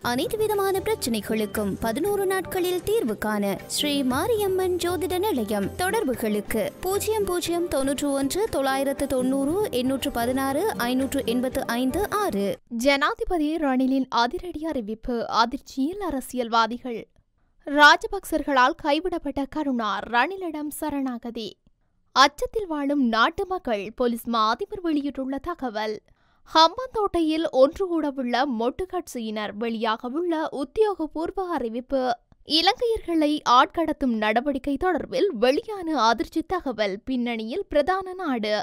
அனைத்து விதமான பிரச்சனைகளுக்கும் 11 நாட்களில் தீர்வு காண ஸ்ரீ மாரியம்மன் ஜோதிட நிலையம். தொடர்புகளுக்கு 0091 990 816 585 6. ஜனாதிபதி ரணிலின் அதிரடி அறிவிப்பு. அதிர்ச்சியில் அரசியல்வாதிகள். ராஜபக்சர்களால் கைவிடப்பட்ட கருணா ரணிலிடம் சரணாகதி. அச்சத்தில் வாழும் நாட்டு மக்கள். போலீஸ் மா அதிபர் வெளியிட்டுள்ள தகவல். ஹம்பாந்தோட்டையில் ஒன்று கூடவுள்ள மொட்டு கட்சியினர் வெளியாகவுள்ள உத்தியோகபூர்வ அறிவிப்பு. இலங்கையர்களை ஆட்கடத்தும் நடவடிக்கை தொடர்பில் வெளியான அதிர்ச்சி தகவல். பின்னணியில் பிரதான நாடு.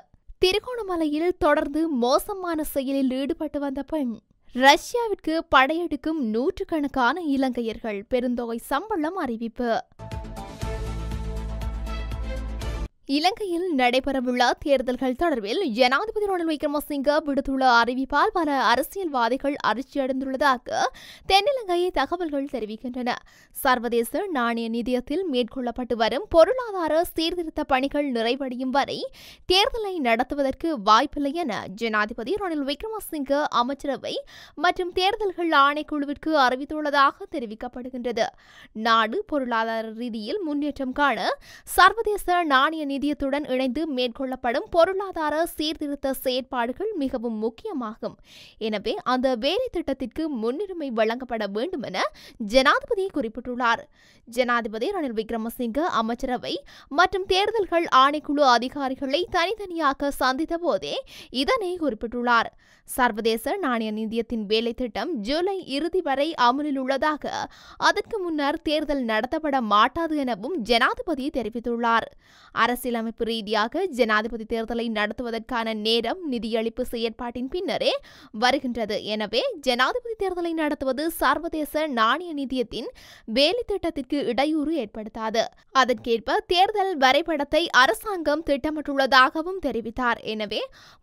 திருகோணமலையில் தொடர்ந்து மோசமான செயலில் ஈடுபட்டு வந்த பெண். ரஷ்யாவிற்கு படையெடுக்கும் நூற்றுக்கணக்கான இலங்கையர்கள். பெருந்தொகை சம்பளம் அறிவிப்பு. இலங்கையில் நடைபெறவுள்ள தேர்தல்கள் தொடர்பில் ஜனாதிபதி ரணில் விக்ரமசிங்க விடுத்துள்ள அறிவிப்பால் பல அரசியல்வாதிகள் அதிர்ச்சியடைந்துள்ளதாக தென்னிலங்கை தகவல்கள் தெரிவிக்கின்றன. சர்வதேச நாணய நிதியத்தில் மேற்கொள்ளப்பட்டு வரும் பொருளாதார சீர்திருத்த பணிகள் நிறைவடையும் வரை தேர்தலை நடத்துவதற்கு வாய்ப்பில்லை என ஜனாதிபதி ரணில் விக்ரமசிங்க அமைச்சரவை மற்றும் தேர்தல்கள் ஆணைக்குழுவிற்கு அறிவித்துள்ளதாக தெரிவிக்கப்படுகின்றது. நாடு பொருளாதார ரீதியில் முன்னேற்றம் காண சர்வதேச நாணய நிதியத்துடன் இணைந்து மேற்கொள்ளப்படும் பொருளாதார சீர்திருத்த செயற்பாடுகள் மிகவும் முக்கியமாகும். எனவே அந்த வேலை திட்டத்திற்கு முன்னுரிமை வழங்கப்பட வேண்டும் என ஜனாதிபதி குறிப்பிட்டுள்ளார். ஜனாதிபதி ரணில் விக்ரமசிங்க அமைச்சரவை மற்றும் தேர்தல்கள் ஆணைக்குழு அதிகாரிகளை தனித்தனியாக சந்தித்த போதே இதனை குறிப்பிட்டுள்ளார். சர்வதேச நாணய நிதியத்தின் வேலை திட்டம் ஜூலை இறுதி வரை அமலில் உள்ளதாக, அதற்கு முன்னர் தேர்தல் நடத்தப்பட மாட்டாது எனவும் ஜனாதிபதி தெரிவித்துள்ளார். அரசியலமைப்பு ரீதியாக ஜனாதிபதி தேர்தலை நடத்துவதற்கான நேரம் நிதியளிப்பு செயற்பாட்டின் பின்னரே வருகின்றது. எனவே ஜனாதிபதி தேர்தலை நடத்துவது சர்வதேச நாணய நிதியத்தின் வேலை திட்டத்திற்கு இடையூறு ஏற்படுத்தாது. அதற்கேற்ப தேர்தல் வரைபடத்தை அரசாங்கம் திட்டமிட்டுள்ளதாகவும் தெரிவித்தார். எனவே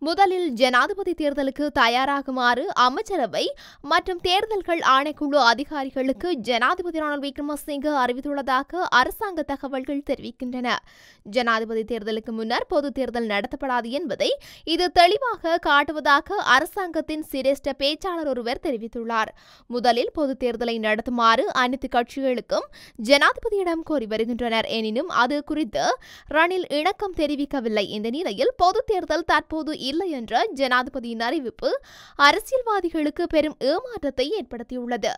முதலில் ஜனாதிபதி தேர்தலுக்கு தயாராகுமாறு அமைச்சரவை மற்றும் தேர்தல்கள் ஆணைக்குழு அதிகாரிகளுக்கு ஜனாதிபதி ரணில் விக்ரமசிங்க அறிவித்துள்ளதாக அரசாங்க தகவல்கள் தெரிவிக்கின்றன. ஜனாதிபதி தேர்தலுக்கு முன்னர் பொது தேர்தல் நடத்தப்படாது என்பதை இது தெளிவாக காட்டுவதாக அரசாங்கத்தின் சிரேஷ்ட பேச்சாளர் ஒருவர் தெரிவித்துள்ளார். முதலில் பொது தேர்தலை நடத்துமாறு அனைத்து கட்சிகளுக்கும் ஜனாதிபதியிடம் கோரி வருகின்றனர். எனினும் அது குறித்து ரணில் இணக்கம் தெரிவிக்கவில்லை. இந்த நிலையில் பொது தேர்தல் தற்போது இல்லை என்ற ஜனாதிபதியின் அறிவிப்பு அரசியல்வாதிகளுக்கு பெரும் ஏமாற்றத்தை ஏற்படுத்தியுள்ளது.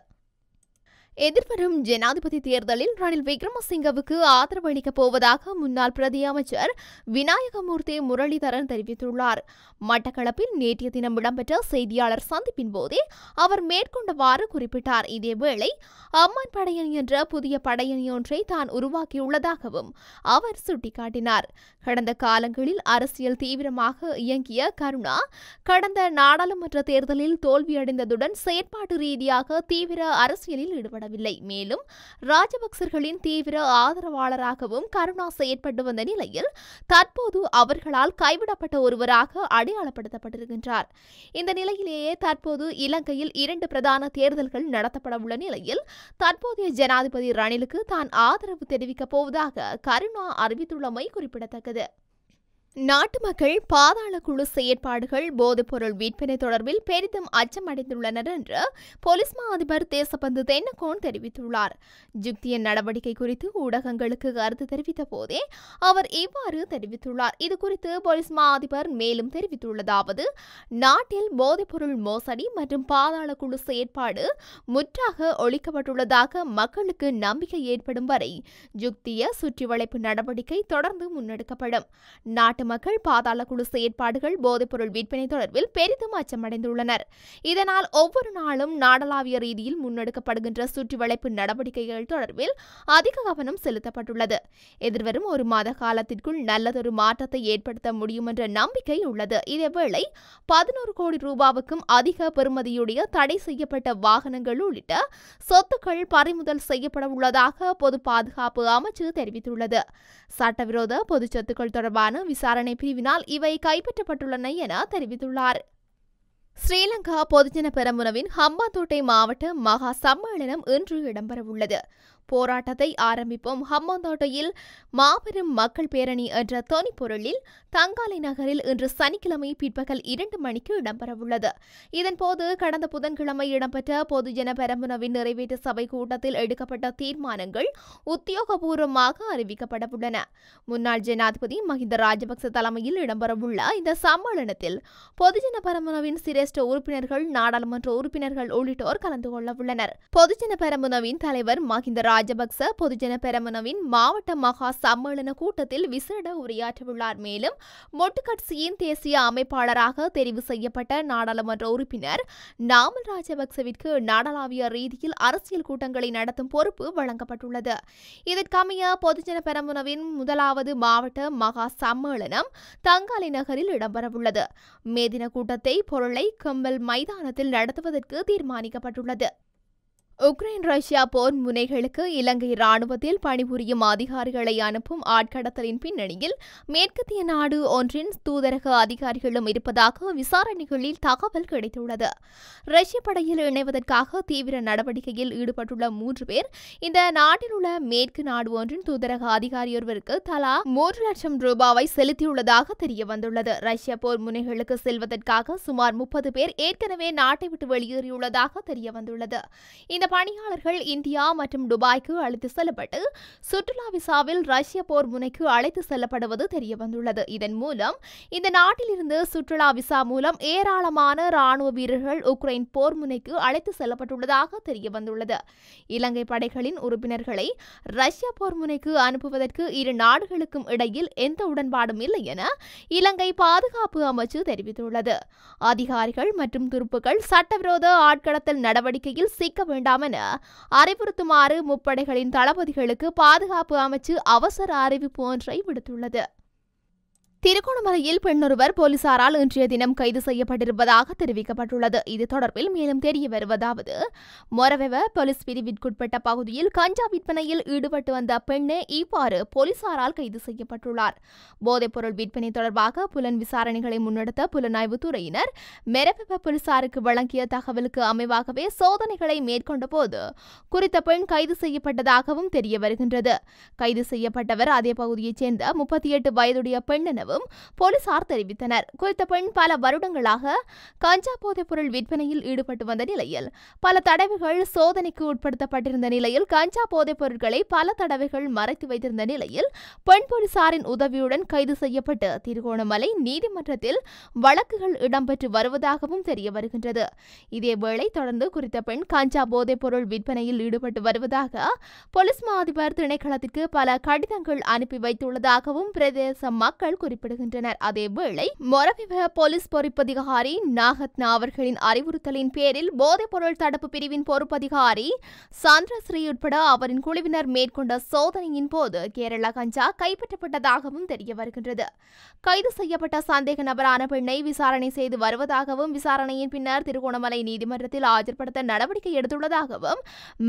எதிர்வரும் ஜனாதிபதி தேர்தலில் ரணில் விக்ரமசிங்கவுக்கு ஆதரவு அளிக்கப் போவதாக முன்னாள் பிரதி அமைச்சர் விநாயகமூர்த்தி முரளிதரன் தெரிவித்துள்ளார். மட்டக்களப்பில் நேற்றைய தினம் இடம்பெற்ற செய்தியாளர் சந்திப்பின் போதே அவர் மேற்கொண்டவாறு குறிப்பிட்டார். இதேவேளை அம்மான் படையணி என்ற புதிய படையணி ஒன்றை தான் உருவாக்கியுள்ளதாகவும் அவர் சுட்டிக்காட்டினார். கடந்த காலங்களில் அரசியல் தீவிரமாக இயங்கிய கருணா கடந்த நாடாளுமன்ற தேர்தலில் தோல்வியடைந்ததுடன் செயற்பாட்டு ரீதியாக தீவிர அரசியலில் ஈடுபட்டார். மேலும் ராஜபக்சர்களின் தீவிர ஆதரவாளராகவும் கருணா செயற்பட்டு வந்த நிலையில் தற்போது அவர்களால் கைவிடப்பட்ட ஒருவராக அடையாளப்படுத்தப்பட்டிருக்கின்றார். இந்த நிலையிலேயே தற்போது இலங்கையில் 2 பிரதான தேர்தல்கள் நடத்தப்பட உள்ள நிலையில் தற்போதைய ஜனாதிபதி ரணிலுக்கு தான் ஆதரவு தெரிவிக்கப் போவதாக கருணா அறிவித்துள்ளமை குறிப்பிடத்தக்கது. நாட்டு மக்கள் பாதாள குழு செயற்பாடுகள் போதைப்பொருள் விற்பனை தொடர்பில் பெரிதும் அச்சமடைந்துள்ளனர் என்று போலீஸ் மா அதிபர் தேசபந்து தென்னகோன் தெரிவித்துள்ளார். ஜுக்திய நடவடிக்கை குறித்து ஊடகங்களுக்கு கருத்து தெரிவித்த போதே அவர் இவ்வாறு தெரிவித்துள்ளார். இதுகுறித்து போலீஸ் மா அதிபர் மேலும் தெரிவித்துள்ளதாவது: நாட்டில் போதைப்பொருள் மோசடி மற்றும் பாதாள குழு செயற்பாடு முற்றாக ஒழிக்கப்பட்டுள்ளதாக மக்களுக்கு நம்பிக்கை ஏற்படும் வரை ஜுக்திய சுற்றி வளைப்பு நடவடிக்கை தொடர்ந்து முன்னெடுக்கப்படும். நாட்டு மக்கள் பாதாள குழு செயற்பாடுகள் போதைப்பொருள் விற்பனை தொடர்பில் பெரிதும் அச்சமடைந்துள்ளனர். இதனால் ஒவ்வொரு நாளும் நாடளாவிய ரீதியில் முன்னெடுக்கப்படுகின்ற சுற்றி வளைப்பு நடவடிக்கைகள் தொடர்பில் அதிக கவனம் செலுத்தப்பட்டுள்ளது. எதிர்வரும் 1 மாத காலத்திற்குள் நல்லதொரு மாற்றத்தை ஏற்படுத்த முடியும் என்ற நம்பிக்கை உள்ளது. இதேவேளை 11 கோடி ரூபாவுக்கும் அதிக பெறுமதியுடைய தடை செய்யப்பட்ட வாகனங்கள் உள்ளிட்ட சொத்துக்கள் பறிமுதல் செய்யப்பட உள்ளதாக பொது பாதுகாப்பு அமைச்சு தெரிவித்துள்ளது. சட்டவிரோத பொது சொத்துக்கள் தொடர்பான விசாரணை பிரிவினால் இவை கைப்பற்றப்பட்டுள்ளன என தெரிவித்துள்ளார். ஸ்ரீலங்கா பொதுஜன பெரமுனவின் ஹம்பாந்தோட்டை மாவட்ட மகா சம்மேளனம் இன்று இடம்பெறவுள்ளது. போராட்டத்தை ஆரம்பிப்போம், ஹம்பாந்தோட்டையில் மாபெரும் மக்கள் பேரணி என்ற தொனிப்பொருளில் தங்காலை நகரில் இன்று சனிக்கிழமை பிற்பகல் 2 மணிக்கு இடம்பெறவுள்ளது. இதன்போது கடந்த புதன்கிழமை இடம்பெற்ற பொதுஜன பெரமுனவின் நிறைவேற்று சபை கூட்டத்தில் எடுக்கப்பட்ட தீர்மானங்கள் உத்தியோகபூர்வமாக அறிவிக்கப்படவுள்ளன. முன்னாள் ஜனாதிபதி மஹிந்த ராஜபக்ச தலைமையில் இடம்பெறவுள்ள இந்த சம்மேளனத்தில் பொதுஜன பெரமுனவின் சிரேஷ்ட உறுப்பினர்கள், நாடாளுமன்ற உறுப்பினர்கள் உள்ளிட்டோர் கலந்து கொள்ளவுள்ளனர். பொதுஜன பெரமுனவின் தலைவர் மஹிந்த ராஜபக்ச பொதுஜன பெரமுனவின் மாவட்ட மகா சம்மேளன கூட்டத்தில் விசேட உரையாற்றவுள்ளார். மேலும் மொட்டு கட்சியின் தேசிய அமைப்பாளராக தெரிவு செய்யப்பட்ட நாடாளுமன்ற உறுப்பினர் நாமல் ராஜபக்சவிற்கு நாடளாவிய ரீதியில் அரசியல் கூட்டங்களை நடத்தும் பொறுப்பு வழங்கப்பட்டுள்ளது. இதற்கமைய பொதுஜன பெரமுனவின் முதலாவது மாவட்ட மகா சம்மேளனம் தங்காலை நகரில் இடம்பெறவுள்ளது. மேதின கூட்டத்தை பொருளை கம்பல் மைதானத்தில் நடத்துவதற்கு தீர்மானிக்கப்பட்டுள்ளது. உக்ரைன் ரஷ்யா போர் முனைகளுக்கு இலங்கை ராணுவத்தில் பணிபுரியும் அதிகாரிகளை அனுப்பும் ஆட்கடத்தலின் பின்னணியில் மேற்கத்திய நாடு ஒன்றின் தூதரக அதிகாரிகளும் இருப்பதாக விசாரணைகளில் தகவல் கிடைத்துள்ளது. ரஷ்ய படையில் இணைவதற்காக தீவிர நடவடிக்கையில் ஈடுபட்டுள்ள 3 பேர் இந்த நாட்டில் உள்ள மேற்கு நாடு ஒன்றின் தூதரக அதிகாரியொருவருக்கு தலா 3 லட்சம் ரூபாவை செலுத்தியுள்ளதாக தெரியவந்துள்ளது. ரஷ்ய போர் முனைகளுக்கு செல்வதற்காக சுமார் 30 பேர் ஏற்கனவே நாட்டை விட்டு வெளியேறியுள்ளதாக தெரியவந்துள்ளது. இந்த பணியாளர்கள் இந்தியா மற்றும் துபாய்க்கு அழைத்து செல்லப்பட்டு சுற்றுலா விசாவில் ரஷ்ய போர் முனைக்கு அழைத்து செல்லப்படுவது தெரியவந்துள்ளது. இதன் மூலம் இந்த நாட்டிலிருந்து சுற்றுலா விசா மூலம் ஏராளமான ராணுவ வீரர்கள் உக்ரைன் போர் முனைக்கு அழைத்து செல்லப்பட்டுள்ளதாக தெரியவந்துள்ளது. இலங்கை படைகளின் உறுப்பினர்களை ரஷ்ய போர் முனைக்கு அனுப்புவதற்கு இரு நாடுகளுக்கும் இடையில் எந்த உடன்பாடும் இல்லை என இலங்கை பாதுகாப்பு அமைச்சு தெரிவித்துள்ளது. அதிகாரிகள் மற்றும் துருப்புகள் சட்டவிரோத ஆட்கடத்தல் நடவடிக்கையில் சிக்க வேண்டாம் என அறிவுறுத்துமாறு முப்படைகளின் தளபதிகளுக்கு பாதுகாப்பு அமைச்சு அவசர அறிவிப்பு ஒன்றை விடுத்துள்ளது. திருகோணமலையில் பெண்ணொருவர் போலீசாரால் இன்றைய தினம் கைது செய்யப்பட்டிருப்பதாக தெரிவிக்கப்பட்டுள்ளது. இது தொடர்பில் மேலும் தெரிய வருவதாவது, மொரவெவ போலீஸ் பிரிவிற்குட்பட்ட பகுதியில் கஞ்சா விற்பனையில் ஈடுபட்டு வந்த பெண்ணே இவ்வாறு போலீசாரால் கைது செய்யப்பட்டுள்ளார். போதைப்பொருள் விற்பனை தொடர்பாக புலன் விசாரணைகளை முன்னெடுத்த புலனாய்வு துறையினர் மொரவெவ போலீசாருக்கு வழங்கிய தகவலுக்கு அமைவாகவே சோதனைகளை மேற்கொண்ட போது குறித்த பெண் கைது செய்யப்பட்டதாகவும் தெரிய வருகின்றது. கைது செய்யப்பட்டவர் அதே பகுதியைச் சேர்ந்த 38 வயதுடைய பெண் எனவும் போலீசார் தெரிவித்தனர். குறித்த பெண் பல வருடங்களாக கஞ்சா போதைப் பொருள் விற்பனையில் ஈடுபட்டு வந்த நிலையில் பல தடவைகள் சோதனைக்கு உட்படுத்தப்பட்டிருந்த நிலையில் கஞ்சா போதைப் பொருட்களை பல தடவைகள் மறைத்து வைத்திருந்த நிலையில் பெண் போலீசாரின் உதவியுடன் கைது செய்யப்பட்டு திருகோணமலை நீதிமன்றத்தில் வழக்குகள் இடம்பெற்று வருவதாகவும் தெரிய வருகின்றது. இதேவேளை தொடர்ந்து குறித்த பெண் கஞ்சா போதைப் பொருள் விற்பனையில் ஈடுபட்டு வருவதாக போலீஸ் மா அதிபர் திணைக்களத்திற்கு பல கடிதங்கள் அனுப்பி வைத்துள்ளதாகவும் பிரதேச மக்கள் குறிப்பிட்டனர். அதேவேளை மொரவெவ போலீஸ் பொறுப்பதிகாரி நாகத்னா அவர்களின் அறிவுறுத்தலின் பேரில் போதைப் பொருள் தடுப்பு பிரிவின் பொறுப்பதிகாரி சந்திரஸ்ரீ உட்பட அவரின் குழுவினர் மேற்கொண்ட சோதனையின் போது கேரளா கஞ்சா கைப்பற்றப்பட்டதாகவும் தெரிய வருகின்றது. கைது செய்யப்பட்ட சந்தேக நபரான பெண்ணை விசாரணை செய்து வருவதாகவும் விசாரணையின் பின்னர் திருகோணமலை நீதிமன்றத்தில் ஆஜர்படுத்த நடவடிக்கை எடுத்துள்ளதாகவும்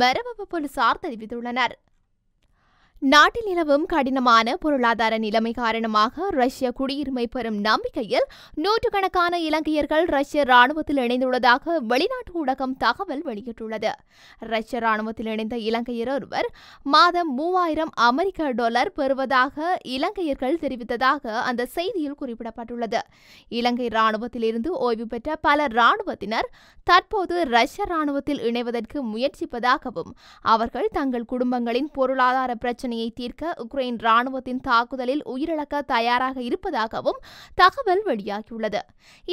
மொரவெவ போலீசார் தெரிவித்துள்ளனர். நாட்டில் நிலவும் கடினமான பொருளாதார நிலைமை காரணமாக ரஷ்ய குடியுரிமை பெறும் நம்பிக்கையில் நூற்றுக்கணக்கான இலங்கையர்கள் ரஷ்ய ராணுவத்தில் இணைந்துள்ளதாக வெளிநாட்டு ஊடகம் தகவல் வெளியிட்டுள்ளது. ரஷ்ய ராணுவத்தில் இணைந்த இலங்கையர் ஒருவர் மாதம் $3000 பெறுவதாக இலங்கையர்கள் தெரிவித்ததாக அந்த செய்தியில் குறிப்பிடப்பட்டுள்ளது. இலங்கை ராணுவத்தில் இருந்து ஓய்வு பெற்ற பல ராணுவத்தினர் தற்போது ரஷ்ய ராணுவத்தில் இணைவதற்கு முயற்சிப்பதாகவும் அவர்கள் தங்கள் குடும்பங்களின் பொருளாதார பிரச்சனையை தீர்க்க உக்ரைன் ராணுவத்தின் தாக்குதலில் உயிரிழக்க தயாராக இருப்பதாகவும் தகவல் வெளியாகியுள்ளது.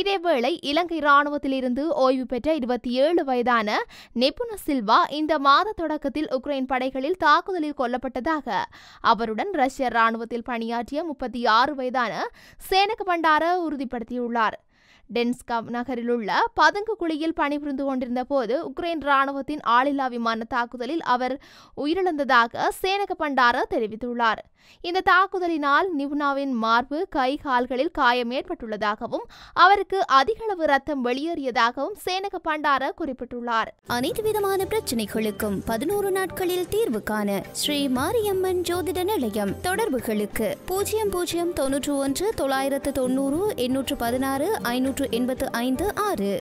இதேவேளை இலங்கை ராணுவத்தில் இருந்து ஓய்வு பெற்ற 27 வயதான நெபுன சில்வா இந்த மாத தொடக்கத்தில் உக்ரைன் படைகளில் தாக்குதலில் கொல்லப்பட்டதாக அவருடன் ரஷ்ய ராணுவத்தில் பணியாற்றிய 36 வயதான சேனக பண்டார உறுதிப்படுத்தியுள்ளார். டென்ஸ்கா நகரில் உள்ள பதுங்கு குழியில் பணிபுரிந்து கொண்டிருந்த போது உக்ரைன் ராணுவத்தின் ஆளில்லா விமான தாக்குதலில் அவர் உயிரிழந்ததாக சேனக பண்டார தெரிவித்துள்ளார். இந்த தாக்குதலினால் நிபுணாவின் மார்பு, கை, கால்களில் காயம் ஏற்பட்டுள்ளதாகவும் அவருக்கு அதிகளவு ரத்தம் வெளியேறியதாகவும் சேனக பண்டார குறிப்பிட்டுள்ளார். அனைத்து விதமான பிரச்சனைகளுக்கும் 11 நாட்களில் தீர்வு காண ஸ்ரீ மாரியம்மன் ஜோதிட நிலையம். தொடர்புகளுக்கு 0091 990 816 585 6.